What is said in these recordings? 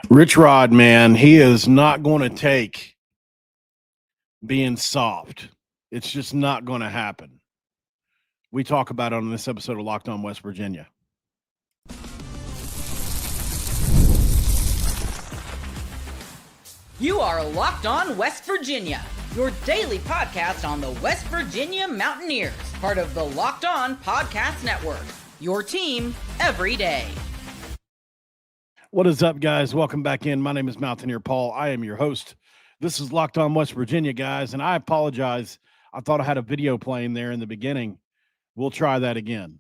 Rich Rod, man, he is not going to take being soft. It's just not going to happen. We talk about it on this episode of Locked On West Virginia. You are Locked On West Virginia, your daily podcast on the West Virginia Mountaineers, part of the Locked On Podcast Network, your team every day. What is up, guys? Welcome back in. My name is Mountaineer Paul. I am your host. This is Locked On West Virginia, guys, and I apologize. I thought I had a video playing there in the beginning. We'll try that again.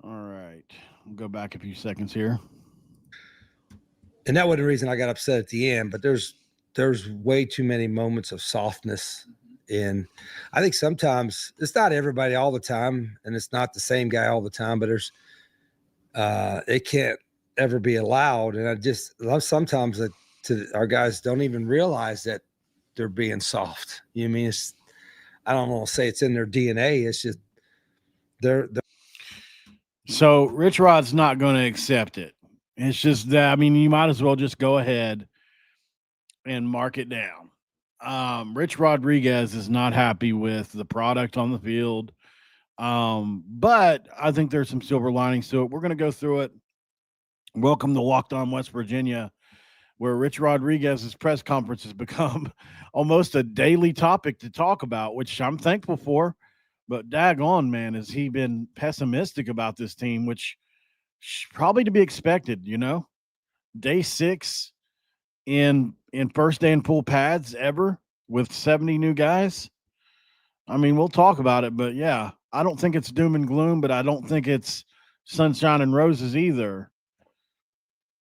All right. We'll go back a few seconds here. And that was the reason I got upset at the end, but there's way too many moments of softness. And I think sometimes it's not everybody all the time, and it's not the same guy all the time, but there's it can't ever be allowed. And I just love sometimes that our guys don't even realize that they're being soft. You know what I mean? I don't want to say it's in their DNA. It's just they're So Rich Rod's not going to accept it. It's just that, I mean, you might as well just go ahead and mark it down. Rich Rodriguez is not happy with the product on the field. But I think there's some silver linings to it. We're going to go through it. Welcome to Locked On West Virginia, where Rich Rodriguez's press conference has become almost a daily topic to talk about, which I'm thankful for. But daggone, man, has he been pessimistic about this team, which probably to be expected, you know. Day 6 in first day in full pads ever with 70 new guys. I mean, we'll talk about it, but yeah, I don't think it's doom and gloom, but I don't think it's sunshine and roses either.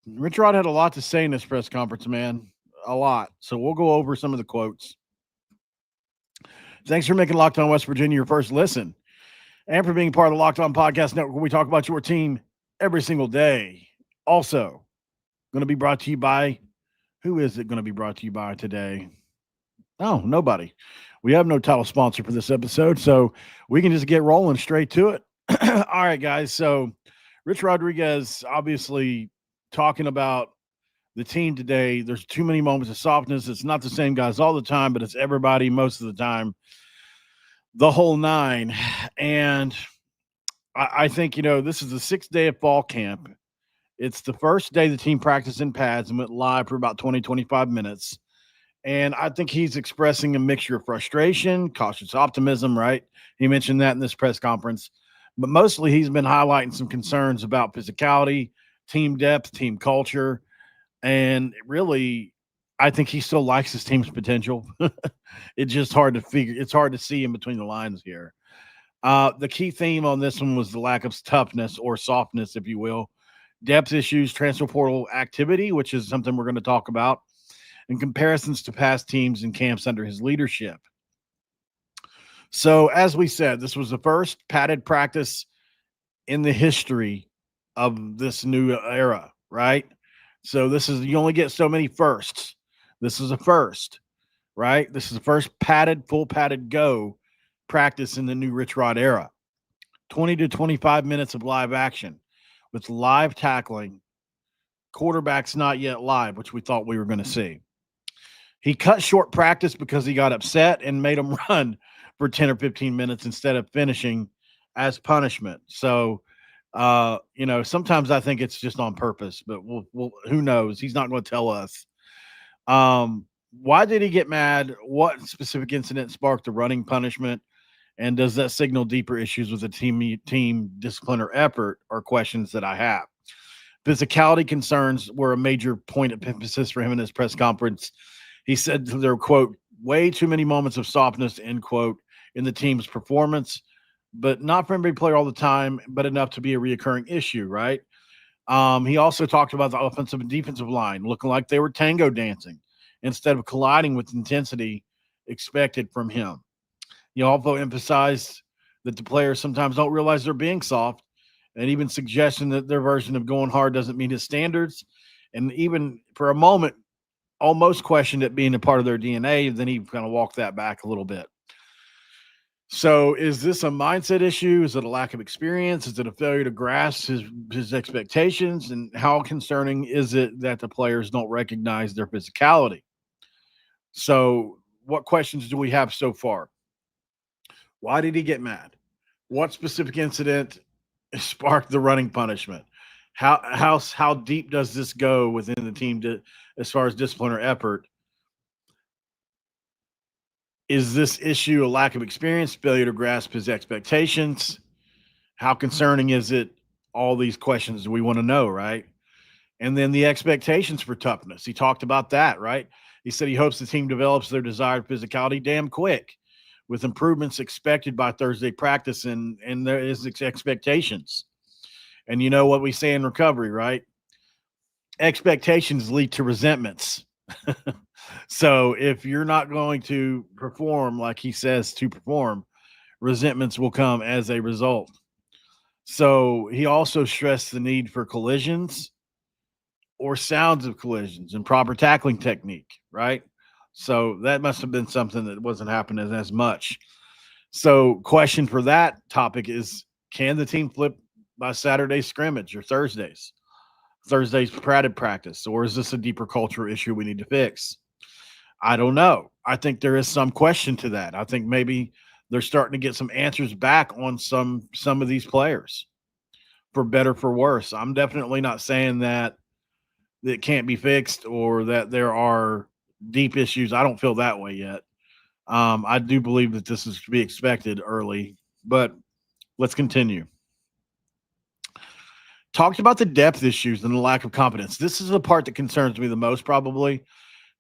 Rich Rod had a lot to say in this press conference, man. A lot. So we'll go over some of the quotes. Thanks for making Locked On West Virginia your first listen, and for being part of the Locked On Podcast Network, where we talk about your team every single day. Also, going to be brought to you by, who is it going to be brought to you by today? Oh, nobody. We have no title sponsor for this episode, so we can just get rolling straight to it. All right, guys. So Rich Rodriguez obviously talking about the team today. There's too many moments of softness. It's not the same guys all the time, but it's everybody most of the time, the whole nine. And I think, you know, this is the 6th day of fall camp. It's the first day the team practiced in pads and went live for about 20, 25 minutes. And I think he's expressing a mixture of frustration, cautious optimism, right? He mentioned that in this press conference. But mostly he's been highlighting some concerns about physicality, team depth, team culture. And really, I think he still likes his team's potential. It's just hard to figure. It's hard to see in between the lines here. The key theme on this one was the lack of toughness or softness, if you will. Depth issues, transfer portal activity, which is something we're going to talk about, and comparisons to past teams and camps under his leadership. So, as we said, this was the first padded practice in the history of this new era, right? So you only get so many firsts. This is a first, right? This is the first full padded go practice in the new Rich Rod era. 20 to 25 minutes of live action with live tackling. Quarterbacks not yet live, which we thought we were going to see. He cut short practice because he got upset and made them run for 10 or 15 minutes instead of finishing as punishment. So, you know, sometimes I think it's just on purpose, but we'll who knows? He's not going to tell us. Why did he get mad? What specific incident sparked the running punishment? And does that signal deeper issues with the team discipline or effort, are questions that I have. Physicality concerns were a major point of emphasis for him in his press conference. He said there were, quote, way too many moments of softness, end quote, in the team's performance, but not for every player all the time, but enough to be a reoccurring issue, right? He also talked about the offensive and defensive line looking like they were tango dancing instead of colliding with intensity expected from him. He also emphasized that the players sometimes don't realize they're being soft, and even suggesting that their version of going hard doesn't meet his standards, and even for a moment almost questioned it being a part of their DNA. Then he kind of walked that back a little bit. So is this a mindset issue? Is it a lack of experience? Is it a failure to grasp his expectations? And how concerning is it that the players don't recognize their physicality? So what questions do we have so far? Why did he get mad? What specific incident sparked the running punishment? How deep does this go within the team as far as discipline or effort? Is this issue a lack of experience, failure to grasp his expectations? How concerning is it? All these questions we want to know, right? And then the expectations for toughness. He talked about that, right? He said he hopes the team develops their desired physicality damn quick, with improvements expected by Thursday practice, and there is expectations. And you know what we say in recovery, right? Expectations lead to resentments. So if you're not going to perform like he says to perform, resentments will come as a result. So he also stressed the need for collisions or sounds of collisions and proper tackling technique, right? So that must have been something that wasn't happening as much. So, question for that topic is, can the team flip by Saturday's scrimmage or Thursday's padded practice, or is this a deeper cultural issue we need to fix? I don't know. I think there is some question to that. I think maybe they're starting to get some answers back on some of these players, for better for worse. I'm definitely not saying that it can't be fixed or that there are deep issues. I don't feel that way yet. I do believe that this is to be expected early, but let's continue. Talked about the depth issues and the lack of confidence. This is the part that concerns me the most, probably,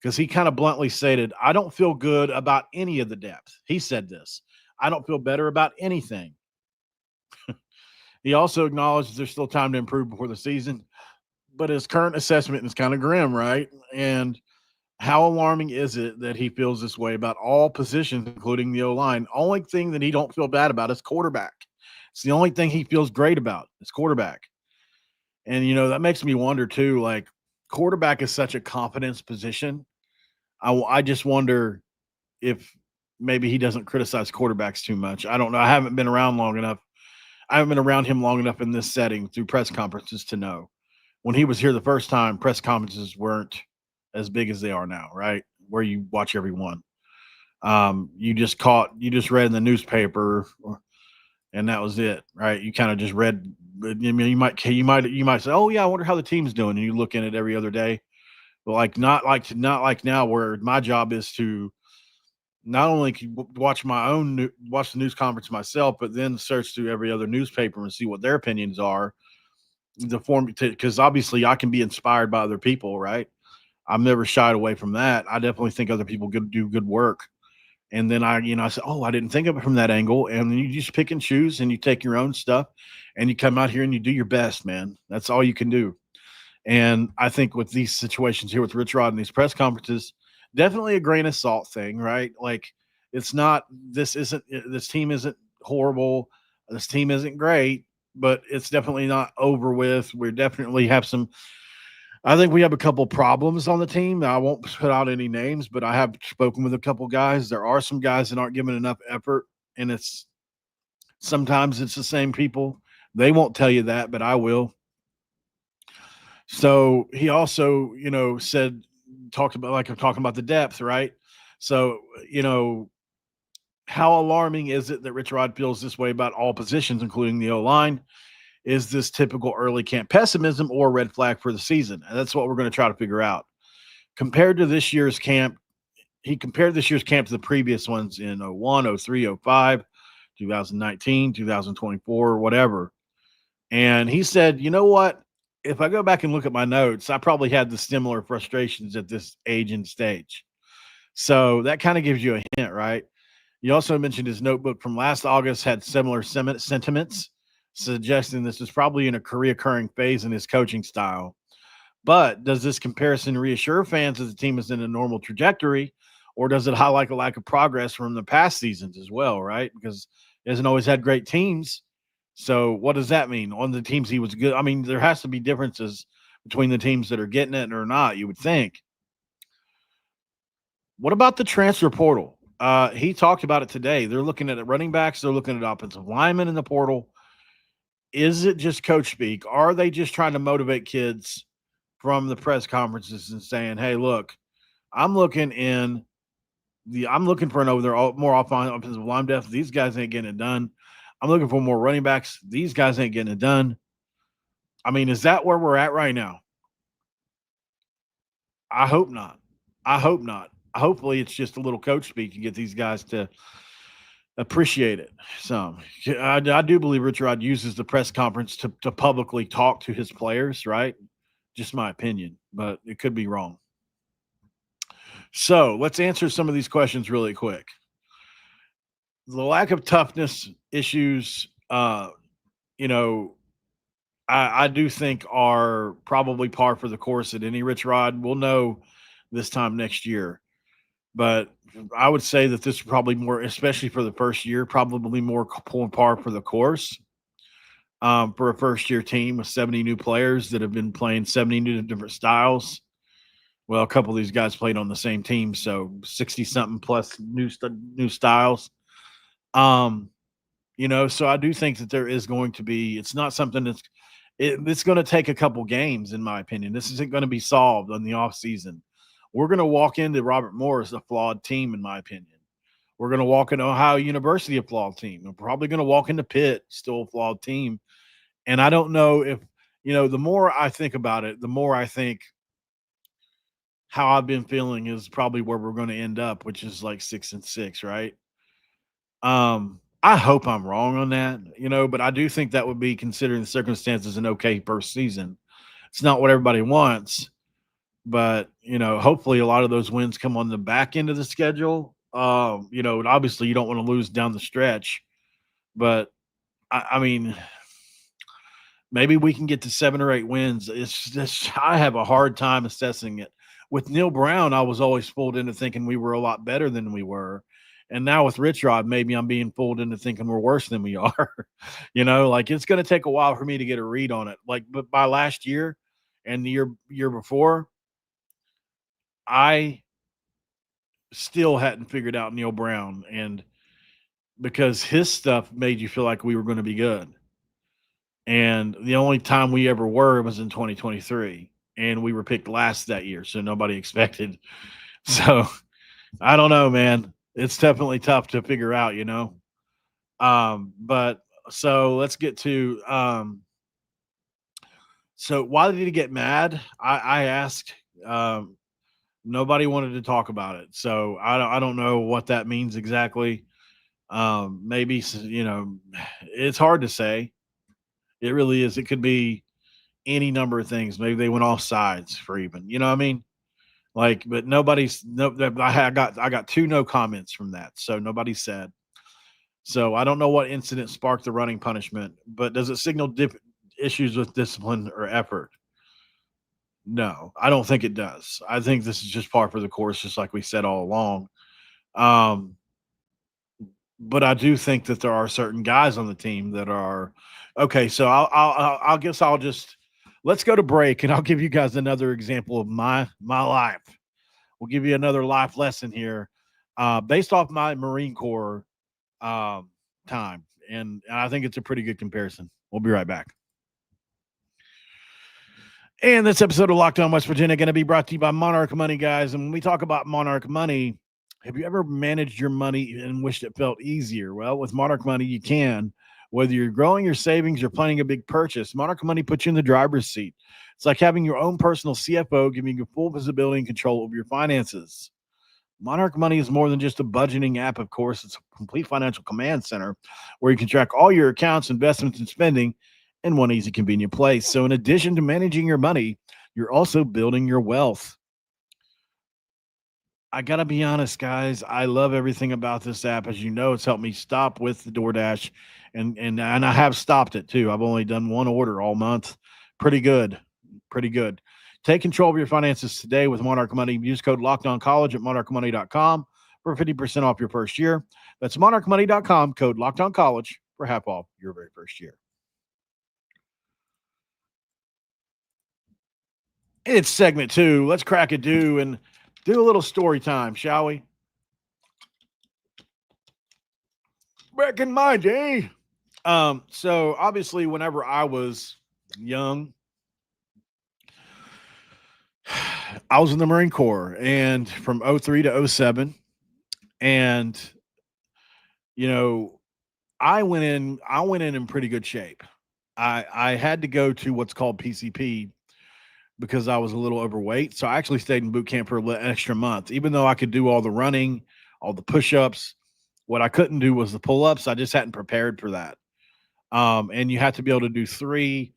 because he kind of bluntly stated, I don't feel good about any of the depth. He said this. I don't feel better about anything. He also acknowledged there's still time to improve before the season, but his current assessment is kind of grim, right? And how alarming is it that he feels this way about all positions, including the O-line? Only thing that he don't feel bad about is quarterback. It's the only thing he feels great about is quarterback. And, that makes me wonder too, like, quarterback is such a confidence position. I just wonder if maybe he doesn't criticize quarterbacks too much. I don't know. I haven't been around long enough. I haven't been around him long enough in this setting through press conferences to know. When he was here the first time, press conferences weren't as big as they are now, right? Where you watch every one. You just read in the newspaper, and that was it, right? You kind of just read. You might say, "Oh yeah, I wonder how the team's doing," and you look in it every other day. But not like now, where my job is to not only watch watch the news conference myself, but then search through every other newspaper and see what their opinions are. Because obviously I can be inspired by other people, right? I'm never shied away from that. I definitely think other people do good work. And then I said, oh, I didn't think of it from that angle. And then you just pick and choose and you take your own stuff and you come out here and you do your best, man. That's all you can do. And I think with these situations here with Rich Rod and these press conferences, definitely a grain of salt thing, right? Like, this team isn't horrible. This team isn't great, but it's definitely not over with. We definitely have I think we have a couple problems on the team. I won't put out any names, but I have spoken with a couple guys. There are some guys that aren't giving enough effort, and sometimes it's the same people. They won't tell you that, but I will. So he also, talked about, like I'm talking about, the depth, right? So, how alarming is it that Rich Rod feels this way about all positions, including the O-line? Is this typical early camp pessimism or red flag for the season? And that's what we're going to try to figure out. Compared to this year's camp, he compared this year's camp to the previous ones in 01, 03, 05, 2019, 2024, whatever. And he said, you know what? If I go back and look at my notes, I probably had the similar frustrations at this age and stage. So that kind of gives you a hint, right? You also mentioned his notebook from last August had similar sentiments, suggesting this is probably in a reoccurring phase in his coaching style. But does this comparison reassure fans that the team is in a normal trajectory, or does it highlight a lack of progress from the past seasons as well, right? Because he hasn't always had great teams. So what does that mean? On the teams he was good. I mean, there has to be differences between the teams that are getting it or not, you would think. What about the transfer portal? He talked about it today. They're looking at running backs. They're looking at offensive linemen in the portal. Is it just coach speak? Are they just trying to motivate kids from the press conferences and saying, "Hey, look, I'm looking for more offensive line depth. These guys ain't getting it done. I'm looking for more running backs. These guys ain't getting it done." I mean, is that where we're at right now? I hope not. I hope not. Hopefully, it's just a little coach speak to get these guys to appreciate it. So I do believe Rich Rod uses the press conference to publicly talk to his players, right? Just my opinion, but it could be wrong. So let's answer some of these questions really quick. The lack of toughness issues, you know, I do think are probably par for the course at any Rich Rod. We'll know this time next year. But I would say that this is probably more, especially for the first year, probably more par for the course for a first year team with 70 new players that have been playing 70 new different styles. Well, a couple of these guys played on the same team, so 60 something plus new styles. So I do think that there is going to be, it's not something it's going to take a couple games, in my opinion. This isn't going to be solved in the offseason. We're going to walk into Robert Morris a flawed team, in my opinion. We're going to walk into Ohio University a flawed team. We're probably going to walk into Pitt, still a flawed team. And I don't know if, the more I think about it, the more I think how I've been feeling is probably where we're going to end up, which is like 6-6, right? I hope I'm wrong on that, but I do think that would be, considering the circumstances, an okay first season. It's not what everybody wants, but hopefully a lot of those wins come on the back end of the schedule. Obviously you don't want to lose down the stretch, but I mean, maybe we can get to 7 or 8 wins. It's just, I have a hard time assessing it. With Neil Brown, I was always fooled into thinking we were a lot better than we were. And now with Rich Rod, maybe I'm being fooled into thinking we're worse than we are. It's going to take a while for me to get a read on it. But by last year and the year before, I still hadn't figured out Neil Brown, and because his stuff made you feel like we were going to be good. And the only time we ever were was in 2023, and we were picked last that year, so nobody expected. So I don't know, man. It's definitely tough to figure out, But so let's get to so why did he get mad? I asked. Nobody wanted to talk about it, so I don't know what that means exactly. Maybe it's hard to say. It really is. It could be any number of things. Maybe they went off sides for even. You know what I mean? But nobody's no. I got 2 no comments from that, so nobody said. So I don't know what incident sparked the running punishment, but does it signal issues with discipline or effort? No, I don't think it does. I think this is just par for the course, just like we said all along. But I do think that there are certain guys on the team that are okay. So I guess I'll just let's go to break, and I'll give you guys another example of my life. We'll give you another life lesson here, based off my Marine Corps time, and I think it's a pretty good comparison. We'll be right back. And this episode of Locked On West Virginia going to be brought to you by Monarch Money, guys. And when we talk about Monarch Money, have you ever managed your money and wished it felt easier? Well, with Monarch Money, you can. Whether you're growing your savings or planning a big purchase, Monarch Money puts you in the driver's seat. It's like having your own personal CFO, giving you full visibility and control over your finances. Monarch Money is more than just a budgeting app, of course. It's a complete financial command center where you can track all your accounts, investments, and spending in one easy, convenient place. So in addition to managing your money, you're also building your wealth. I got to be honest, guys. I love everything about this app. As you know, it's helped me stop with the DoorDash, and I have stopped it too. I've only done 1 order all month. Pretty good. Take control of your finances today with Monarch Money. Use code LOCKEDONCollege at monarchmoney.com for 50% off your first year. That's monarchmoney.com, code LOCKEDONCollege for half off your very first year. It's segment 2. Let's crack a do and do a little story time, shall we? back in my day. So obviously, whenever I was young, I was in the Marine Corps, and from 03 to 07, and you know, I went in pretty good shape. I had to go to what's called PCP because I was a little overweight. So I actually stayed in boot camp for an extra month, even though I could do all the running, all the push-ups. What I couldn't do was the pull-ups. I just hadn't prepared for that. And you have to be able to do 3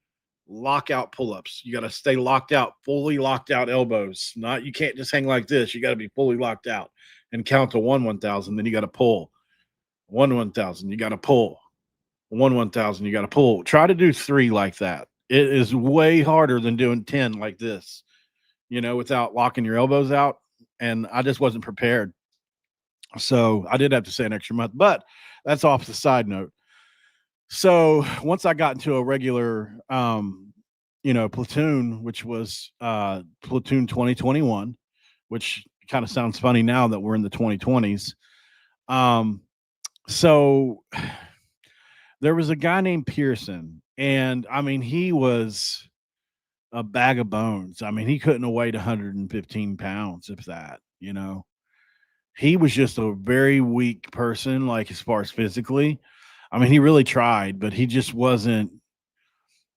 lockout pull-ups. You got to stay locked out, fully locked out elbows. Not, you can't just hang like this. You got to be fully locked out and count to 1,000. Then you got to pull 1,000. You got to pull 1,000. You got to pull. Try to do 3 like that. It is way harder than doing 10 like this, without locking your elbows out. And I just wasn't prepared. So I did have to stay an extra month, but that's off the side note. So once I got into a regular, platoon, which was platoon 2021, which kind of sounds funny now that we're in the 2020s. So there was a guy named Pearson, and I mean, he was a bag of bones. I mean, he couldn't have weighed 115 pounds, if that, he was just a very weak person, like as far as physically. I mean, he really tried, but he just wasn't.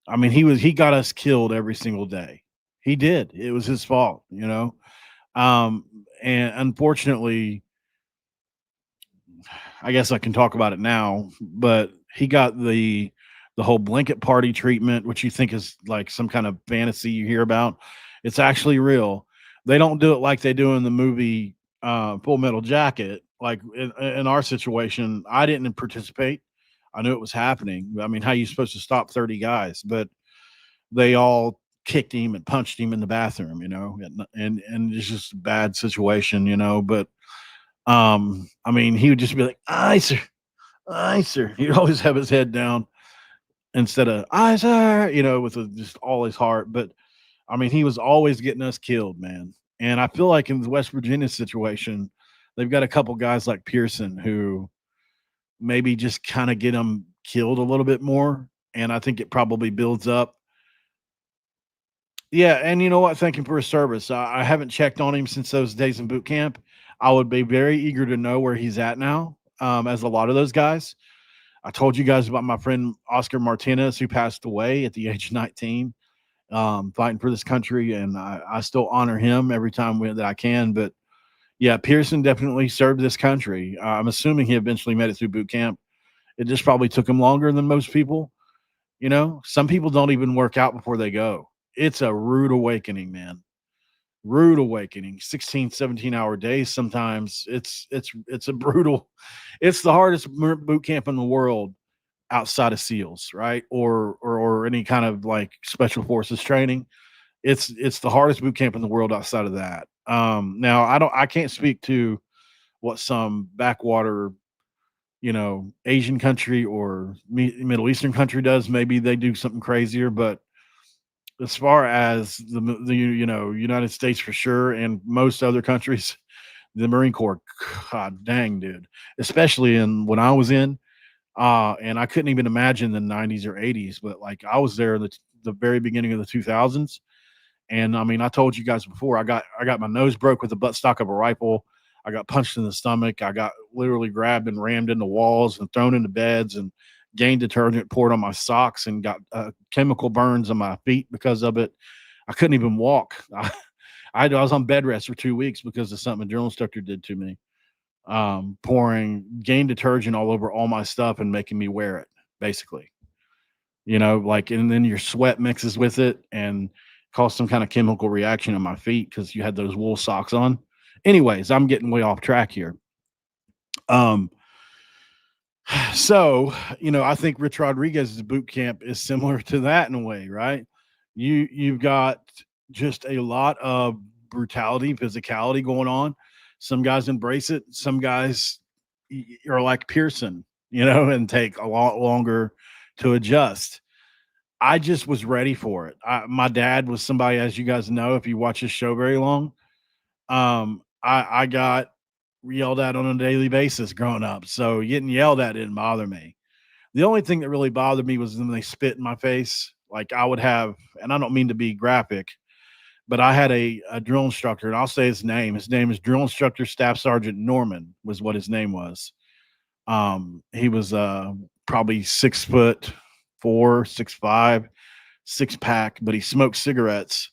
I mean, he got us killed every single day. He did. It was his fault. And unfortunately, I guess I can talk about it now, but he got the whole blanket party treatment, which you think is like some kind of fantasy you hear about. It's actually real. They don't do it like they do in the movie Full Metal Jacket. Like in our situation, I didn't participate. I knew it was happening. I mean, how are you supposed to stop 30 guys? But they all kicked him and punched him in the bathroom, and it's just a bad situation. But I mean, he would just be like, "Aye, sir, aye, sir." He'd always have his head down instead of "Aye, sir," with just all his heart. But I mean, he was always getting us killed, man. And I feel like in the West Virginia situation, they've got a couple guys like Pearson who maybe just kind of get them killed a little bit more. And I think it probably builds up. Yeah. And you know what? Thank him for his service. I haven't checked on him since those days in boot camp. I would be very eager to know where he's at now, as a lot of those guys. I told you guys about my friend Oscar Martinez, who passed away at the age of 19, fighting for this country. And I still honor him every time that I can. But yeah, Pearson definitely served this country. I'm assuming he eventually made it through boot camp. It just probably took him longer than most people. Some people don't even work out before they go. It's a rude awakening, man. Rude awakening. 16, 17-hour days. Sometimes it's a brutal. It's the hardest boot camp in the world outside of SEALs, right? Or any kind of like special forces training. It's the hardest boot camp in the world outside of that. Now I can't speak to what some backwater, Asian country or Middle Eastern country does. Maybe they do something crazier, but as far as the United States for sure, and most other countries, the Marine Corps, God dang, dude, especially when I was in, and I couldn't even imagine the 90s or 80s, but like I was there in the very beginning of the 2000s. And I mean, I told you guys before, I got my nose broke with the buttstock of a rifle. I got punched in the stomach. I got literally grabbed and rammed into walls and thrown into beds, and gained detergent poured on my socks, and got chemical burns on my feet because of it. I couldn't even walk. I was on bed rest for 2 weeks because of something a drill instructor did to me, pouring Gain detergent all over all my stuff and making me wear it, basically. And then your sweat mixes with it and caused some kind of chemical reaction on my feet because you had those wool socks on. Anyways, I'm getting way off track here. So, I think Rich Rodriguez's boot camp is similar to that in a way, right? You've got just a lot of brutality, physicality going on. Some guys embrace it. Some guys are like Pearson, and take a lot longer to adjust. I just was ready for it. My dad was somebody, as you guys know, if you watch this show very long, I got yelled at on a daily basis growing up. So getting yelled at didn't bother me. The only thing that really bothered me was when they spit in my face. Like I would have, and I don't mean to be graphic, but I had a drill instructor, and I'll say his name. His name is Drill Instructor Staff Sergeant Norman, was what his name was. He was probably 6'4", 6'5", 6-pack, but he smoked cigarettes.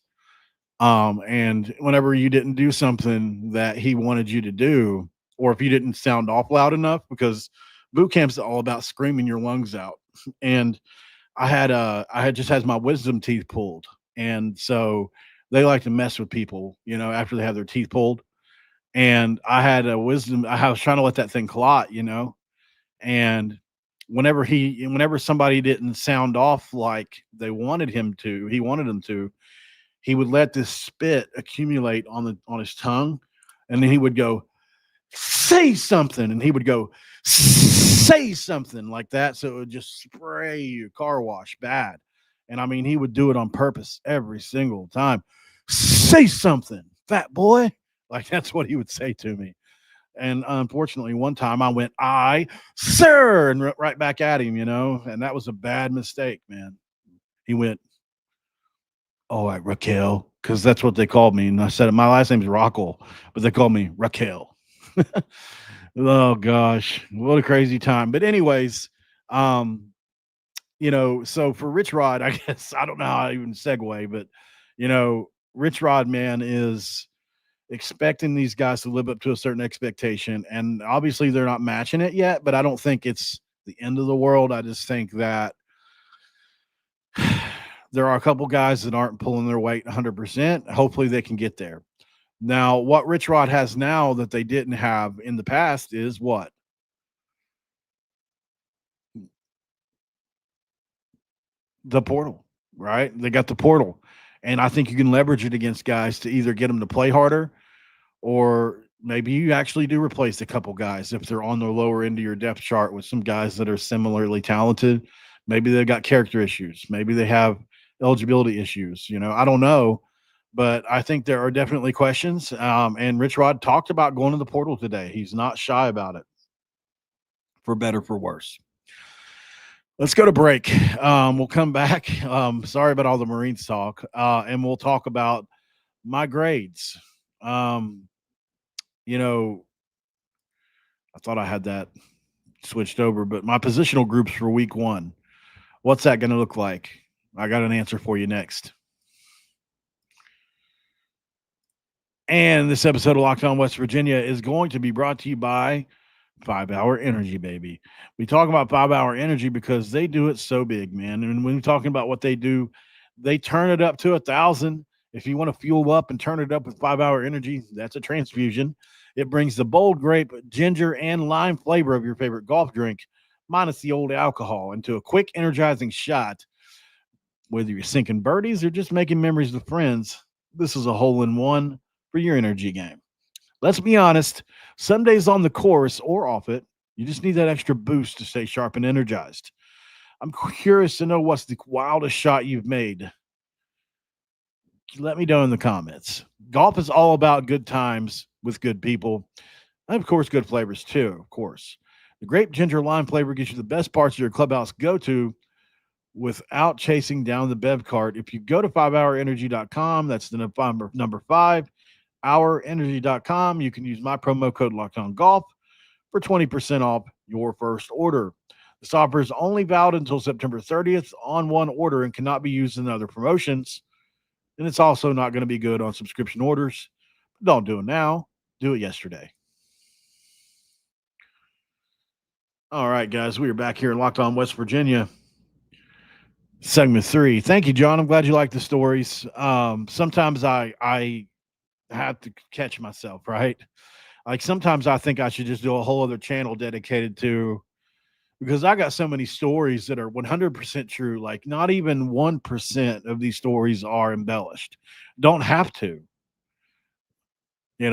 And whenever you didn't do something that he wanted you to do, or if you didn't sound off loud enough, because boot camp's all about screaming your lungs out. And I had just had my wisdom teeth pulled. And so they like to mess with people, after they have their teeth pulled. And I had a wisdom, I was trying to let that thing clot, and whenever somebody didn't sound off like he wanted them to, he would let this spit accumulate on his tongue, and then he would go, say something, and he would go, say something like that, so it would just spray your car wash bad. And I mean, he would do it on purpose every single time. Say something, fat boy. Like that's what he would say to me. And unfortunately, one time I went, "I, sir," and right back at him, and that was a bad mistake, man. He went, "All right, Raquel," because that's what they called me. And I said, my last name is Rockel, but they called me Raquel. Oh gosh, what a crazy time. But anyways, so for Rich Rod, I guess I don't know how I even segue, but Rich Rod, man, is expecting these guys to live up to a certain expectation. And obviously they're not matching it yet, but I don't think it's the end of the world. I just think that there are a couple guys that aren't pulling their weight 100%. Hopefully they can get there. Now, what Rich Rod has now that they didn't have in the past is what? The portal, right? They got the portal. And I think you can leverage it against guys to either get them to play harder, or maybe you actually do replace a couple guys if they're on the lower end of your depth chart with some guys that are similarly talented. Maybe they've got character issues. Maybe they have eligibility issues. I don't know, but I think there are definitely questions. And Rich Rod talked about going to the portal today. He's not shy about it, for better, for worse. Let's go to break. We'll come back. Sorry about all the Marines talk. And we'll talk about my grades. I thought I had that switched over, but my positional groups for week 1, what's that going to look like? I got an answer for you next. And this episode of Locked On West Virginia is going to be brought to you by 5 Hour Energy, baby. We talk about 5 Hour Energy because they do it so big, man. And when we're talking about what they do, they turn it up to 1,000. If you want to fuel up and turn it up with 5 Hour Energy, that's a transfusion. It brings the bold grape, ginger, and lime flavor of your favorite golf drink, minus the old alcohol, into a quick, energizing shot. Whether you're sinking birdies or just making memories with friends, this is a hole-in-one for your energy game. Let's be honest, some days on the course or off it, you just need that extra boost to stay sharp and energized. I'm curious to know what's the wildest shot you've made. Let me know in the comments. Golf is all about good times with good people, and of course, good flavors too, of course. The grape ginger lime flavor gives you the best parts of your clubhouse go-to without chasing down the bev cart. If you go to 5hourenergy.com, that's the number 5, hourenergy.com, you can use my promo code LOCKEDONGOLF for 20% off your first order. This offer is only valid until September 30th on one order and cannot be used in other promotions. And it's also not going to be good on subscription orders. Don't do it now. Do it yesterday. All right, guys, we are back here in Locked On West Virginia. Segment 3. Thank you, John. I'm glad you like the stories. Sometimes I have to catch myself, right? Like sometimes I think I should just do a whole other channel dedicated to, because I got so many stories that are 100% true. Like not even 1% of these stories are embellished. Don't have to. You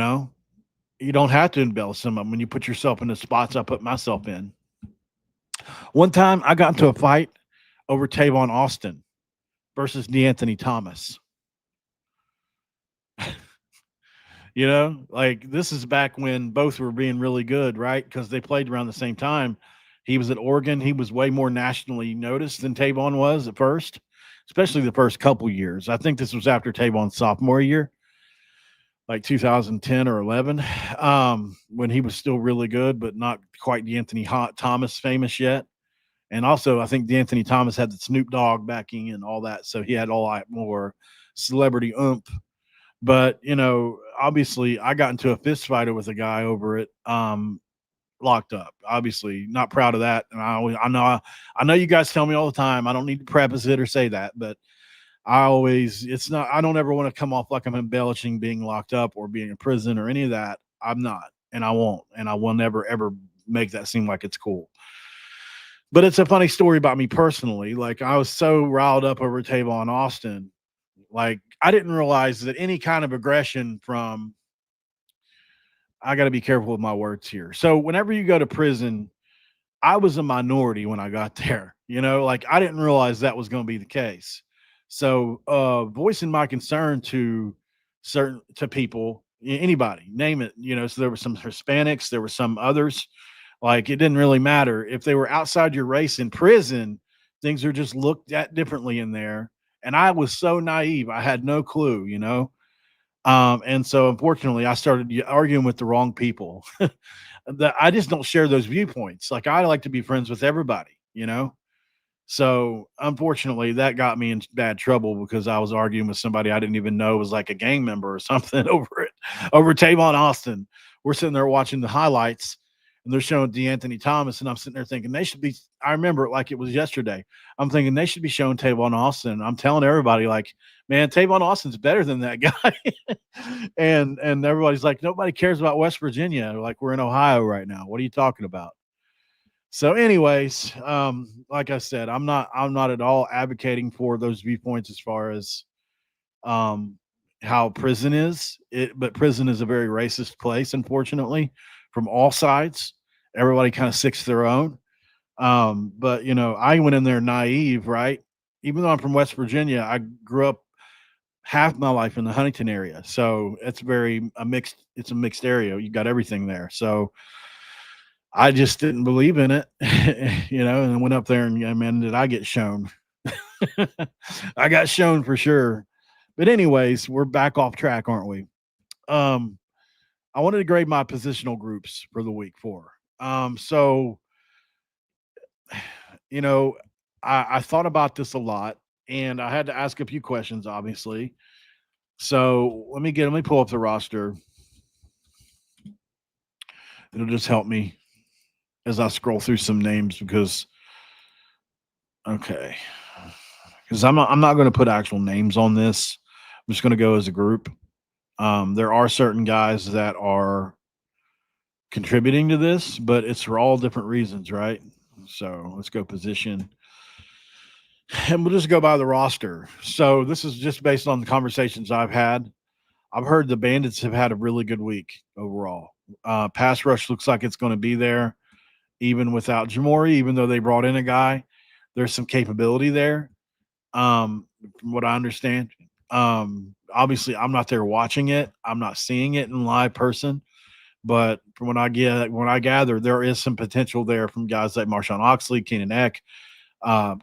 don't have to embellish them when you put yourself in the spots I put myself in. One time I got into a fight over Tavon Austin versus DeAnthony Thomas. You know, like this is back when both were being really good, right? Because they played around the same time. He was at Oregon. He was way more nationally noticed than Tavon was at first, especially the first couple years. I think this was after Tavon's sophomore year, like 2010 or 11, when he was still really good, but not quite D'Anthony Thomas famous yet. And also, I think D'Anthony Thomas had the Snoop Dogg backing and all that, so he had a lot more celebrity oomph. But you know, obviously, I got into a fist fight with a guy over it. Locked up. Obviously, not proud of that. And I know you guys tell me all the time. I don't need to preface it or say that, but it's not. I don't ever want to come off like I'm embellishing being locked up or being in prison or any of that. I'm not, and I won't, and I will never ever make that seem like it's cool. But it's a funny story about me personally. Like I was so riled up over Tavon Austin. Like I didn't realize that any kind of aggression from I got to be careful with my words here. So whenever you go to prison, I was a minority when I got there. You know, like I didn't realize that was going to be the case. So voicing my concern to people, anybody, name it, you know, so there were some Hispanics, there were some others. Like it didn't really matter if they were outside your race in prison, things are just looked at differently in there. And I was so naive. I had no clue, you know. And so unfortunately I started arguing with the wrong people. That I just don't share those viewpoints. Like I like to be friends with everybody, you know? So unfortunately that got me in bad trouble because I was arguing with somebody I didn't even know was like a gang member or something over Tavon Austin. We're sitting there watching the highlights and they're showing D'Anthony Thomas, and I'm sitting there thinking they should be. I remember it like it was yesterday. I'm thinking they should be showing Tavon Austin. I'm telling everybody, like, man, Tavon Austin's better than that guy. and everybody's like, nobody cares about West Virginia. Like we're in Ohio right now. What are you talking about? So, anyways, like I said, I'm not at all advocating for those viewpoints as far as um how prison is. But prison is a very racist place, unfortunately, from all sides. Everybody kind of sticks to their own. But you know, I went in there naive, right? Even though I'm from West Virginia, I grew up half my life in the Huntington area. So it's a mixed area. You got everything there. So I just didn't believe in it, you know, and I went up there and yeah, man, did I get shown? I got shown for sure. But anyways, we're back off track, aren't we? Um, I wanted to grade my positional groups for the week 4. So you know, I thought about this a lot and I had to ask a few questions, obviously. So let me pull up the roster. It'll just help me as I scroll through some names because okay. Because I'm not going to put actual names on this. I'm just going to go as a group. There are certain guys that are contributing to this, but it's for all different reasons, right? So let's go position. And we'll just go by the roster. So this is just based on the conversations I've had. I've heard the Bandits have had a really good week overall. Pass rush looks like it's going to be there, even without Jamori, even though they brought in a guy. There's some capability there, from what I understand. Obviously, I'm not there watching it. I'm not seeing it in live person. But from when I gather, there is some potential there from guys like Marshawn Oxley, Keenan Eck,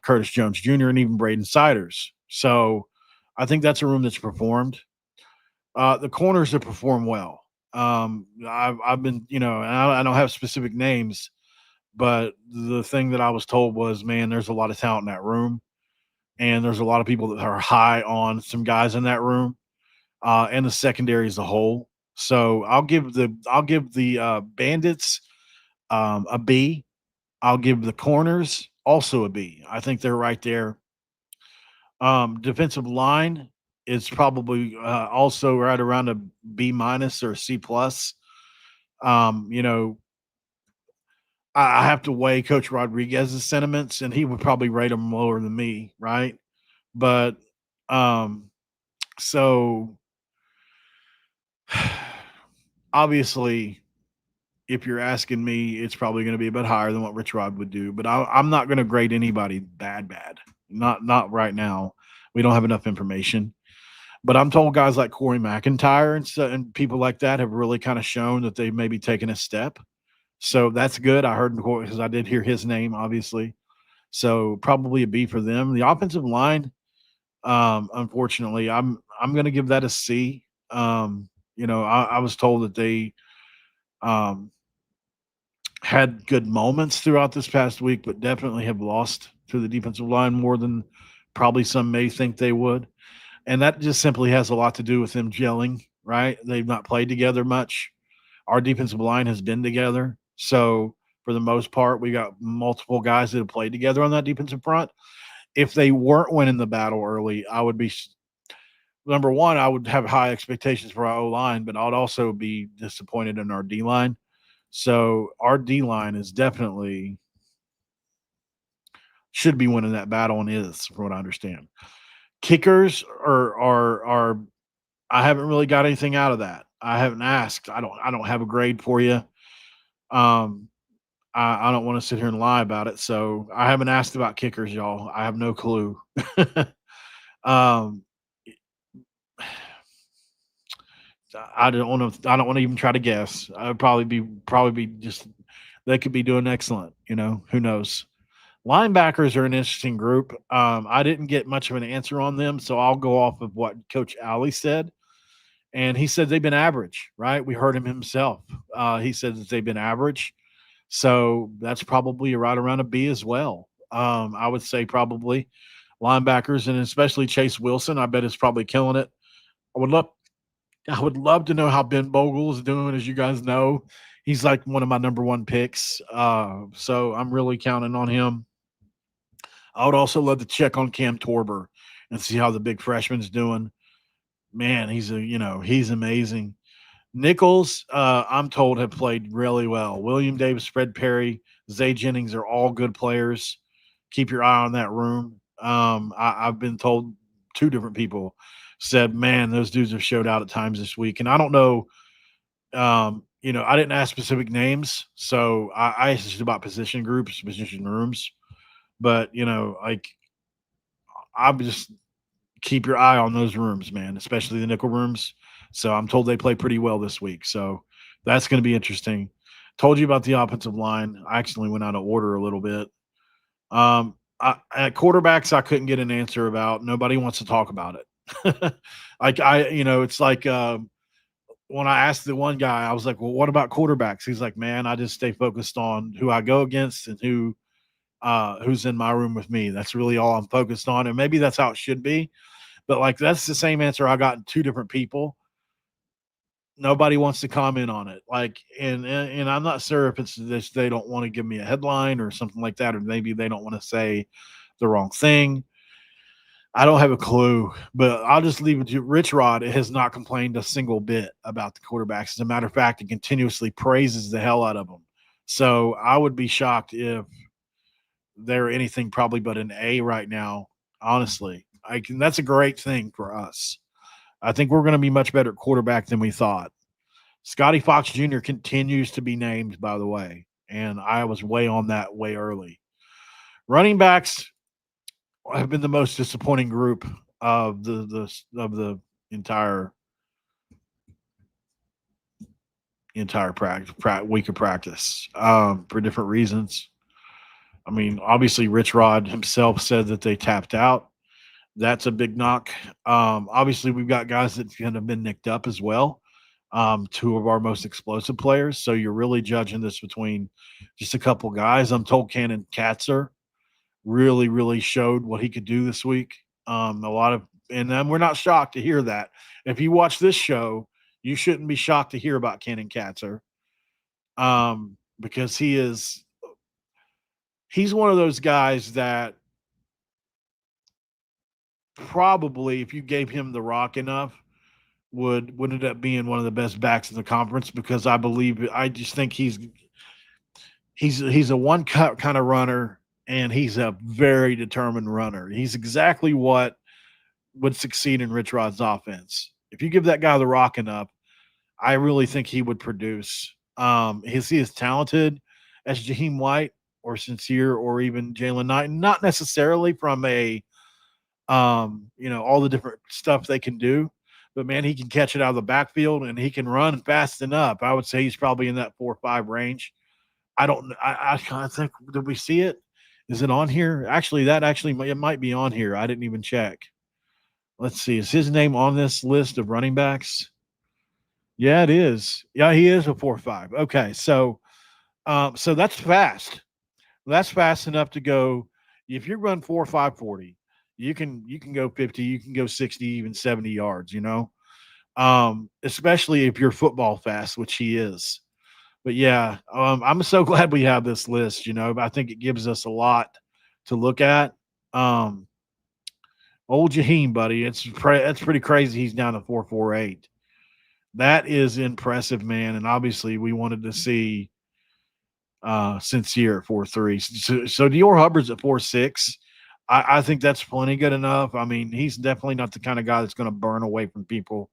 Curtis Jones Jr., and even Braden Siders. So I think that's a room that's performed. The corners have performed well. I've been, you know, I don't have specific names, but the thing that I was told was, man, there's a lot of talent in that room, and there's a lot of people that are high on some guys in that room, and the secondary as a whole. So I'll give the Bandits a B. I'll give the corners also a B. I think they're right there. Defensive line is probably also right around a B minus or a C plus. You know, I have to weigh Coach Rodriguez's sentiments, and he would probably rate them lower than me, right? But so obviously, if you're asking me, it's probably going to be a bit higher than what Rich Rod would do. But I'm not going to grade anybody bad. Not right now. We don't have enough information. But I'm told guys like Corey McIntyre and people like that have really kind of shown that they've maybe taken a step. So that's good. I heard because I did hear his name, obviously. So probably a B for them. The offensive line, unfortunately, I'm going to give that a C. I was told that they um, had good moments throughout this past week, but definitely have lost to the defensive line more than probably some may think they would. And that just simply has a lot to do with them gelling, right? They've not played together much. Our defensive line has been together. So for the most part, we got multiple guys that have played together on that defensive front. If they weren't winning the battle early, I would be number one, I would have high expectations for our O line, but I'd also be disappointed in our D line. So our D line is definitely should be winning that battle and is, from what I understand. Kickers are I haven't really got anything out of that. I haven't asked. I don't have a grade for you. Um, I don't want to sit here and lie about it. So I haven't asked about kickers, y'all. I have no clue. um, I don't want to. I don't want to even try to guess. I would probably be just. They could be doing excellent. Who knows? Linebackers are an interesting group. I didn't get much of an answer on them, so I'll go off of what Coach Alley said. And he said they've been average, right? We heard him himself. He said that they've been average. So that's probably right around a B as well. I would say probably linebackers and especially Chase Wilson. I bet is probably killing it. I would love I would love to know how Ben Bogle is doing. As you guys know, he's like one of my number one picks. So I'm really counting on him. I would also love to check on Cam Torber and see how the big freshman's doing. Man, he's amazing. Nichols, I'm told, have played really well. William Davis, Fred Perry, Zay Jennings are all good players. Keep your eye on that room. I've been told two different people said, man, those dudes have showed out at times this week. And I don't know, I didn't ask specific names. So I asked just about position groups, position rooms. But, I'm just keep your eye on those rooms, man, especially the nickel rooms. So I'm told they play pretty well this week. So that's going to be interesting. Told you about the offensive line. I actually went out of order a little bit. At quarterbacks, I couldn't get an answer about. Nobody wants to talk about it. It's like when I asked the one guy, I was like, well, what about quarterbacks? He's like, man, I just stay focused on who I go against and who's in my room with me. That's really all I'm focused on. And maybe that's how it should be. But like that's the same answer I got in two different people. Nobody wants to comment on it. Like, and I'm not sure if it's this they don't want to give me a headline or something like that, or maybe they don't want to say the wrong thing. I don't have a clue, but I'll just leave it to Rich Rod. Has not complained a single bit about the quarterbacks. As a matter of fact, he continuously praises the hell out of them. So I would be shocked if they're anything probably but an A right now. Honestly, that's a great thing for us. I think we're going to be much better at quarterback than we thought. Scotty Fox Jr. continues to be named, by the way, and I was way on that way early. Running backs have been the most disappointing group of the entire week of practice for different reasons. I mean, obviously, Rich Rod himself said that they tapped out. That's a big knock. Obviously, we've got guys that have been nicked up as well. Two of our most explosive players. So you're really judging this between just a couple guys. I'm told Cannon Katzer really, really showed what he could do this week. And we're not shocked to hear that. If you watch this show, you shouldn't be shocked to hear about Cannon Katzer. Because he's one of those guys that probably, if you gave him the rock enough, would end up being one of the best backs in the conference, because I just think he's a one cut kind of runner, and he's a very determined runner. He's exactly what would succeed in Rich Rod's offense. If you give that guy the rock enough, I really think he would produce. Is he as talented as Jaheim White or Sincere or even Jalen Knight? Not necessarily from a all the different stuff they can do. But man, he can catch it out of the backfield and he can run fast enough. I would say he's probably in that 4.5 range. I kind of think, did we see it? Is it on here? Actually, it might be on here. I didn't even check. Let's see. Is his name on this list of running backs? Yeah, it is. Yeah, he is a 4.5. Okay, so that's fast. That's fast enough to go. If you run 4.5 40, you can go 50, you can go 60, even 70 yards. Especially if you're football fast, which he is. But yeah, I'm so glad we have this list. I think it gives us a lot to look at. Old Jaheim, buddy, that's pretty crazy. He's down to 4.48. That is impressive, man. And obviously, we wanted to see Sincere at 4.3. So Dior Hubbard's at 4.6. I think that's plenty good enough. I mean, he's definitely not the kind of guy that's going to burn away from people.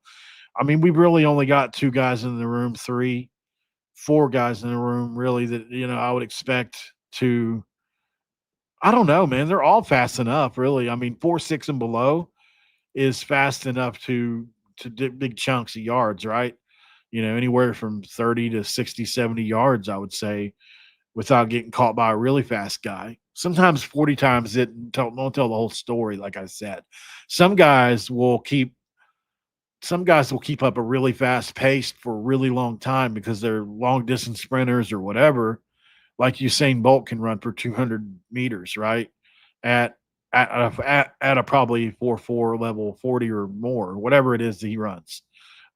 I mean, we've really only got 2 guys in the room, 4 guys in the room, really, that I would expect to. I don't know, man. They're all fast enough, really. I mean, 4.6 and below is fast enough to dip big chunks of yards, right? Anywhere from 30 to 60, 70 yards, I would say, without getting caught by a really fast guy. Sometimes 40 times it don't tell the whole story, like I said. Some guys will keep up a really fast pace for a really long time because they're long distance sprinters or whatever. Like Usain Bolt can run for 200 meters, right? At a probably 4.4 level, 40 or more, whatever it is that he runs.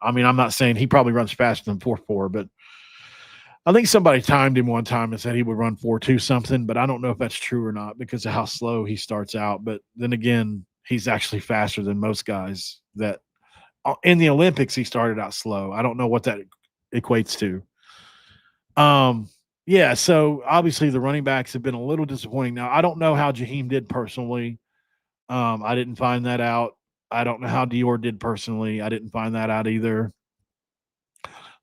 I mean, I'm not saying he probably runs faster than 4.4, but I think somebody timed him one time and said he would run 4.2 something, but I don't know if that's true or not because of how slow he starts out. But then again, he's actually faster than most guys that in the Olympics, he started out slow. I don't know what that equates to. Yeah, so obviously the running backs have been a little disappointing. Now, I don't know how Jaheim did personally. I didn't find that out. I don't know how Dior did personally. I didn't find that out either.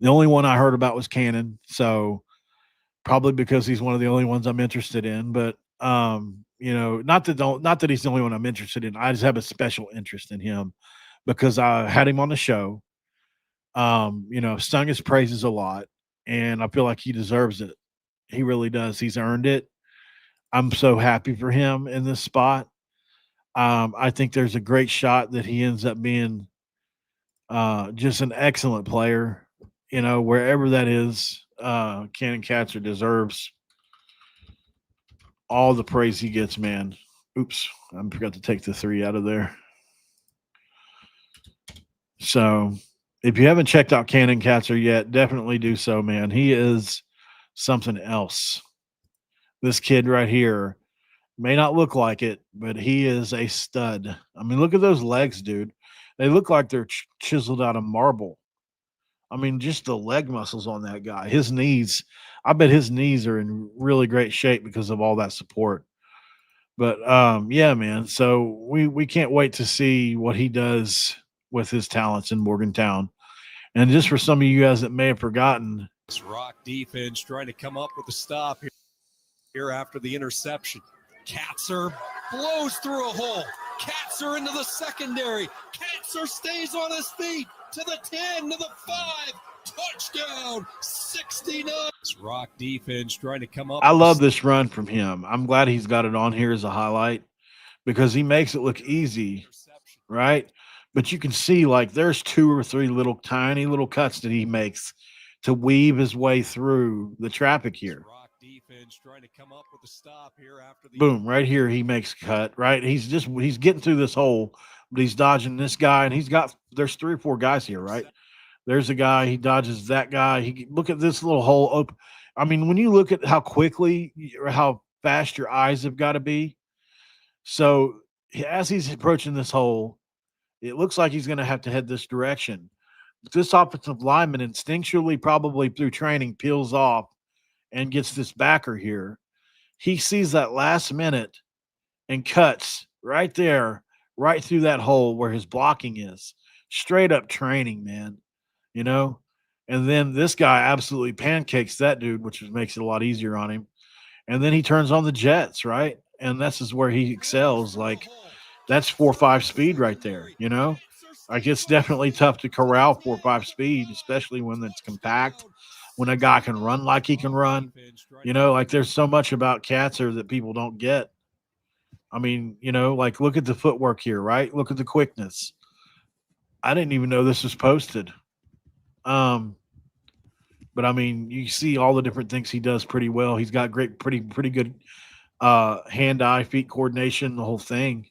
The only one I heard about was Cannon, so probably because he's one of the only ones I'm interested in. But not that he's the only one I'm interested in. I just have a special interest in him because I had him on the show. Sung his praises a lot, and I feel like he deserves it. He really does. He's earned it. I'm so happy for him in this spot. I think there's a great shot that he ends up being just an excellent player, wherever that is. Cannon Catcher deserves all the praise he gets, man. Oops, I forgot to take the 3 out of there. So if you haven't checked out Cannon Catcher yet, definitely do so, man. He is something else. This kid right here may not look like it, but he is a stud. I mean, look at those legs, dude. They look like they're chiseled out of marble. I mean, just the leg muscles on that guy. His knees, I bet his knees are in really great shape because of all that support. But yeah, man. So we can't wait to see what he does with his talents in Morgantown. And just for some of you guys that may have forgotten, this Rock defense trying to come up with a stop here after the interception. Katzer blows through a hole. Katzer into the secondary. Katzer stays on his feet to the 10, to the 5. Touchdown, 69. This Rock defense trying to come up. I love this run from him. I'm glad he's got it on here as a highlight because he makes it look easy, right? But you can see like there's 2 or 3 little tiny little cuts that he makes to weave his way through the traffic here. Trying to come up with a stop here after the boom, right here he makes a cut, right? He's getting through this hole, but he's dodging this guy, and there's 3 or 4 guys here, right? There's a guy, he dodges that guy. Look at this little hole open. I mean, when you look at how quickly or how fast your eyes have got to be. So as he's approaching this hole, it looks like he's going to have to head this direction. This offensive lineman instinctually, probably through training, peels off and gets this backer here. He sees that last minute and cuts right there, right through that hole where his blocking is. Straight up training, man. And then this guy absolutely pancakes that dude, which makes it a lot easier on him. And then he turns on the jets, right? And this is where he excels. Like, That's 4.5 speed right there, you know? Like, it's definitely tough to corral 4.5 speed, especially when it's compact, when a guy can run like he can run. You know, like, there's so much about Katzer that people don't get. I mean, you know, like, look at the footwork here, right? Look at the quickness. I didn't even know this was posted. But I mean, you see all the different things he does pretty well. He's got great, pretty good hand-eye feet coordination, the whole thing.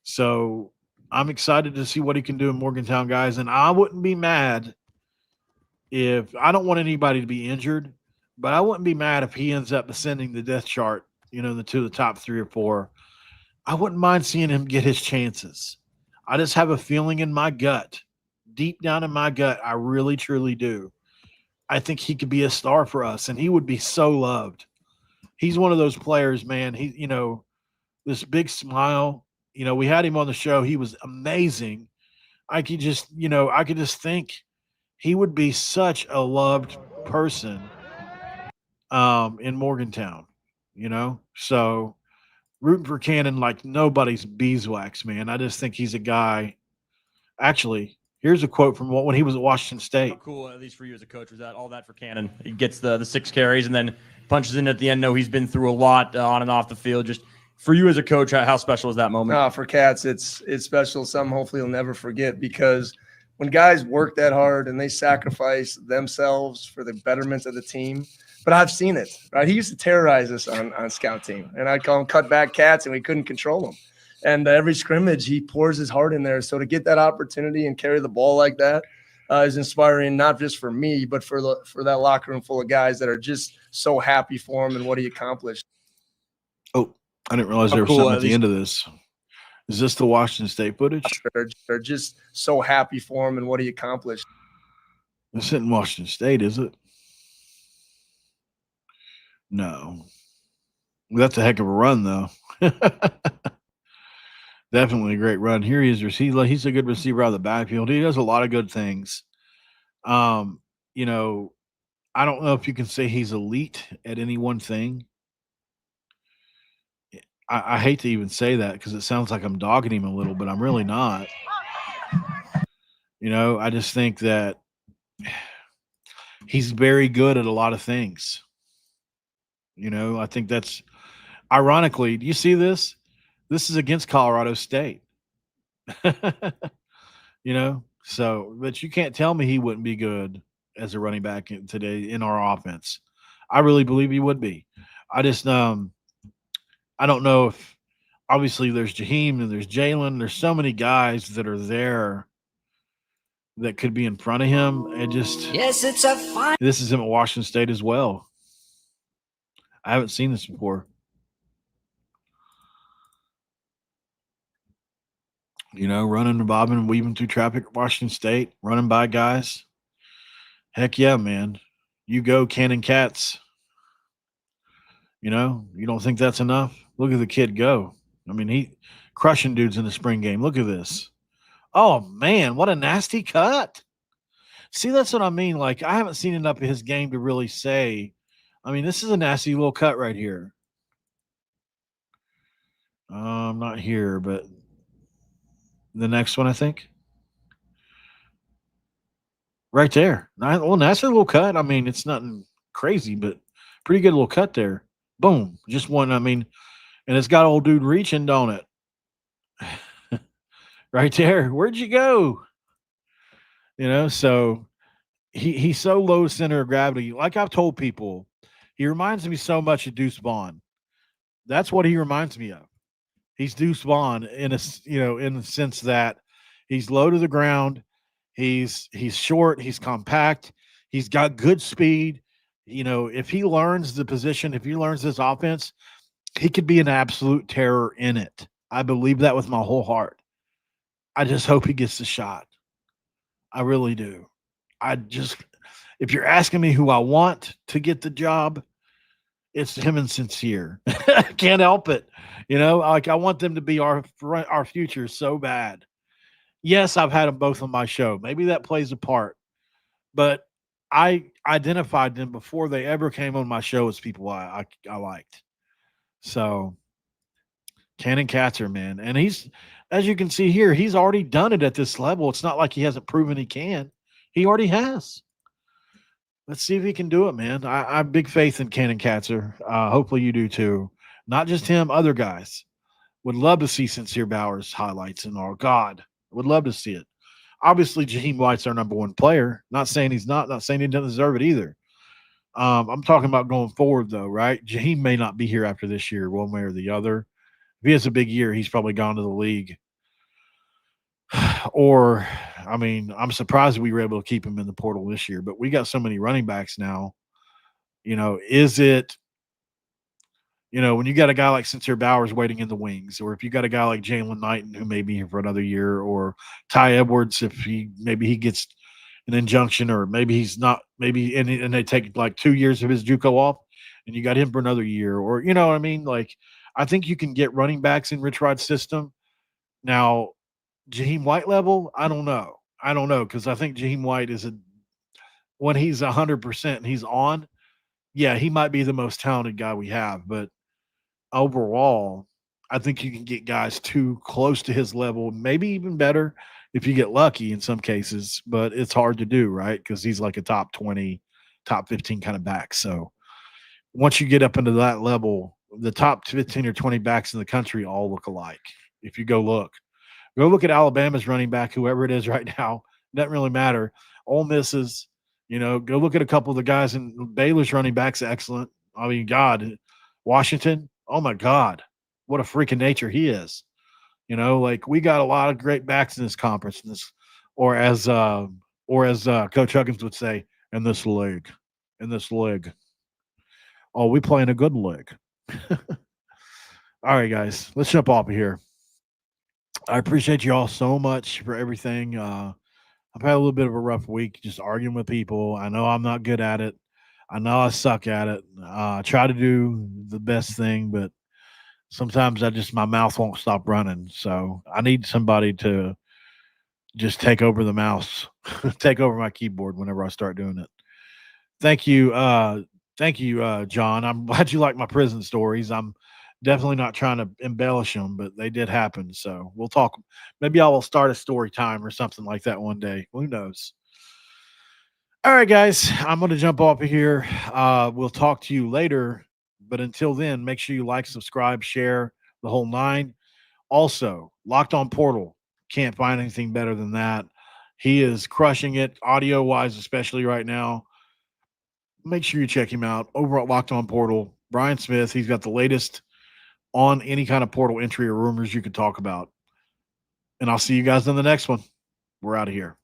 So I'm excited to see what he can do in Morgantown, guys. And I wouldn't be mad if I don't want anybody to be injured, but I wouldn't be mad if he ends up ascending the depth chart, you know, to the top 3 or 4. I wouldn't mind seeing him get his chances. I just have a feeling in my gut, deep down in my gut, I really, truly do. I think he could be a star for us, and he would be so loved. He's one of those players, man. He, you know, this big smile. You know, we had him on the show. He was amazing. I could just, you know, I could just think he would be such a loved person in Morgantown, you know? So rooting for Cannon like nobody's beeswax, man. I just think he's a guy. Actually, here's a quote from when he was at Washington State. How cool, at least for you as a coach, was that all that for Cannon? He gets the 6 carries and then punches in at the end. No, he's been through a lot on and off the field. Just for you as a coach, how special is that moment? For Cats, it's special. Something hopefully you'll never forget, because when guys work that hard and they sacrifice themselves for the betterment of the team. But I've seen it, right? He used to terrorize us on scout team, and I'd call him cutback Cats, and we couldn't control him. And every scrimmage, he pours his heart in there. So to get that opportunity and carry the ball like that is inspiring, not just for me, but for that locker room full of guys that are just so happy for him and what he accomplished. Oh, I didn't realize there was something at the end of this. Is this the Washington State footage? They're just so happy for him and what he accomplished. This isn't Washington State, is it? No. That's a heck of a run, though. Definitely a great run. Here he is. He's a good receiver out of the backfield. He does a lot of good things. You know, I don't know if you can say he's elite at any one thing. I hate to even say that because it sounds like I'm dogging him a little, but I'm really not. You know, I just think that he's very good at a lot of things. You know, I think that's ironically, do you see this? This is against Colorado State. You know, so, but you can't tell me he wouldn't be good as a running back today in our offense. I really believe he would be. I just, I don't know if, obviously there's Jaheim and there's Jalen. There's so many guys that are there that could be in front of him. And just, yes, it's a fun. This is him at Washington State as well. I haven't seen this before. You know, running and bobbing and weaving through traffic at Washington State, running by guys. Heck yeah, man. You go, Cannon Cats. You know, you don't think that's enough? Look at the kid go. I mean, he crushing dudes in the spring game. Look at this. Oh, man, what a nasty cut. See, that's what I mean. Like, I haven't seen enough of his game to really say. I mean, this is a nasty little cut right here. I'm not here, but the next one, I think. Right there. Well, nasty little cut. I mean, it's nothing crazy, but pretty good little cut there. Boom. Just one, I mean, and it's got old dude reaching, don't it? Right there. Where'd you go? You know, so he's so low center of gravity. Like I've told people, he reminds me so much of Deuce Vaughn. That's what he reminds me of. He's Deuce Vaughn in the sense that he's low to the ground. He's short. He's compact. He's got good speed. You know, if he learns the position, if he learns this offense, he could be an absolute terror in it. I believe that with my whole heart. I just hope he gets the shot. I really do. If you're asking me who I want to get the job, it's him and Sincere. I can't help it. You know, like I want them to be our future so bad. Yes, I've had them both on my show. Maybe that plays a part. But I identified them before they ever came on my show as people I liked. So Cannon Katzer, man. And he's, as you can see here, he's already done it at this level. It's not like he hasn't proven he can. He already has. Let's see if he can do it, man. I have big faith in Cannon Katzer. Hopefully you do too. Not just him, other guys. Would love to see Sincere Bowers highlights and all. God, would love to see it. Obviously, Jaheim White's our number one player. Not saying he's not saying he doesn't deserve it either. I'm talking about going forward, though, right? Jaheim may not be here after this year, one way or the other. If he has a big year, he's probably gone to the league. Or, I mean, I'm surprised we were able to keep him in the portal this year, but we got so many running backs now. Is it, when you got a guy like Sincere Bowers waiting in the wings, or if you got a guy like Jalen Knighton who may be here for another year, or Ty Edwards, if maybe he gets an injunction, or maybe he's not, and they take like 2 years of his JUCO off, and you got him for another year, or you know what I mean? Like, I think you can get running backs in Rich Rod's system. Now, Jaheim White level, I don't know because I think Jaheim White when he's 100% and he's on, yeah, he might be the most talented guy we have, but overall, I think you can get guys too close to his level, maybe even better if you get lucky in some cases, but it's hard to do, right? Because he's like a top 20, top 15 kind of back. So once you get up into that level, the top 15 or 20 backs in the country all look alike. If you go look at Alabama's running back, whoever it is right now, doesn't really matter. Ole Miss's, go look at a couple of the guys in Baylor's running backs, excellent. I mean, God, Washington, oh my God, what a freaking nature he is. Like we got a lot of great backs in this conference, or as Coach Huggins would say, in this league. Oh, we play in a good league. All right, guys, let's jump off of here. I appreciate you all so much for everything. I've had a little bit of a rough week just arguing with people. I know I'm not good at it. I know I suck at it. I try to do the best thing, but sometimes my mouth won't stop running. So I need somebody to just take over the mouse, take over my keyboard whenever I start doing it. Thank you. John. I'm glad you like my prison stories. I'm definitely not trying to embellish them, but they did happen. So we'll talk. Maybe I will start a story time or something like that one day. Who knows? All right, guys, I'm going to jump off of here. We'll talk to you later. But until then, make sure you like, subscribe, share the whole nine. Also, Locked On Portal. Can't find anything better than that. He is crushing it audio-wise, especially right now. Make sure you check him out over at Locked On Portal. Brian Smith, he's got the latest on any kind of portal entry or rumors you can talk about. And I'll see you guys in the next one. We're out of here.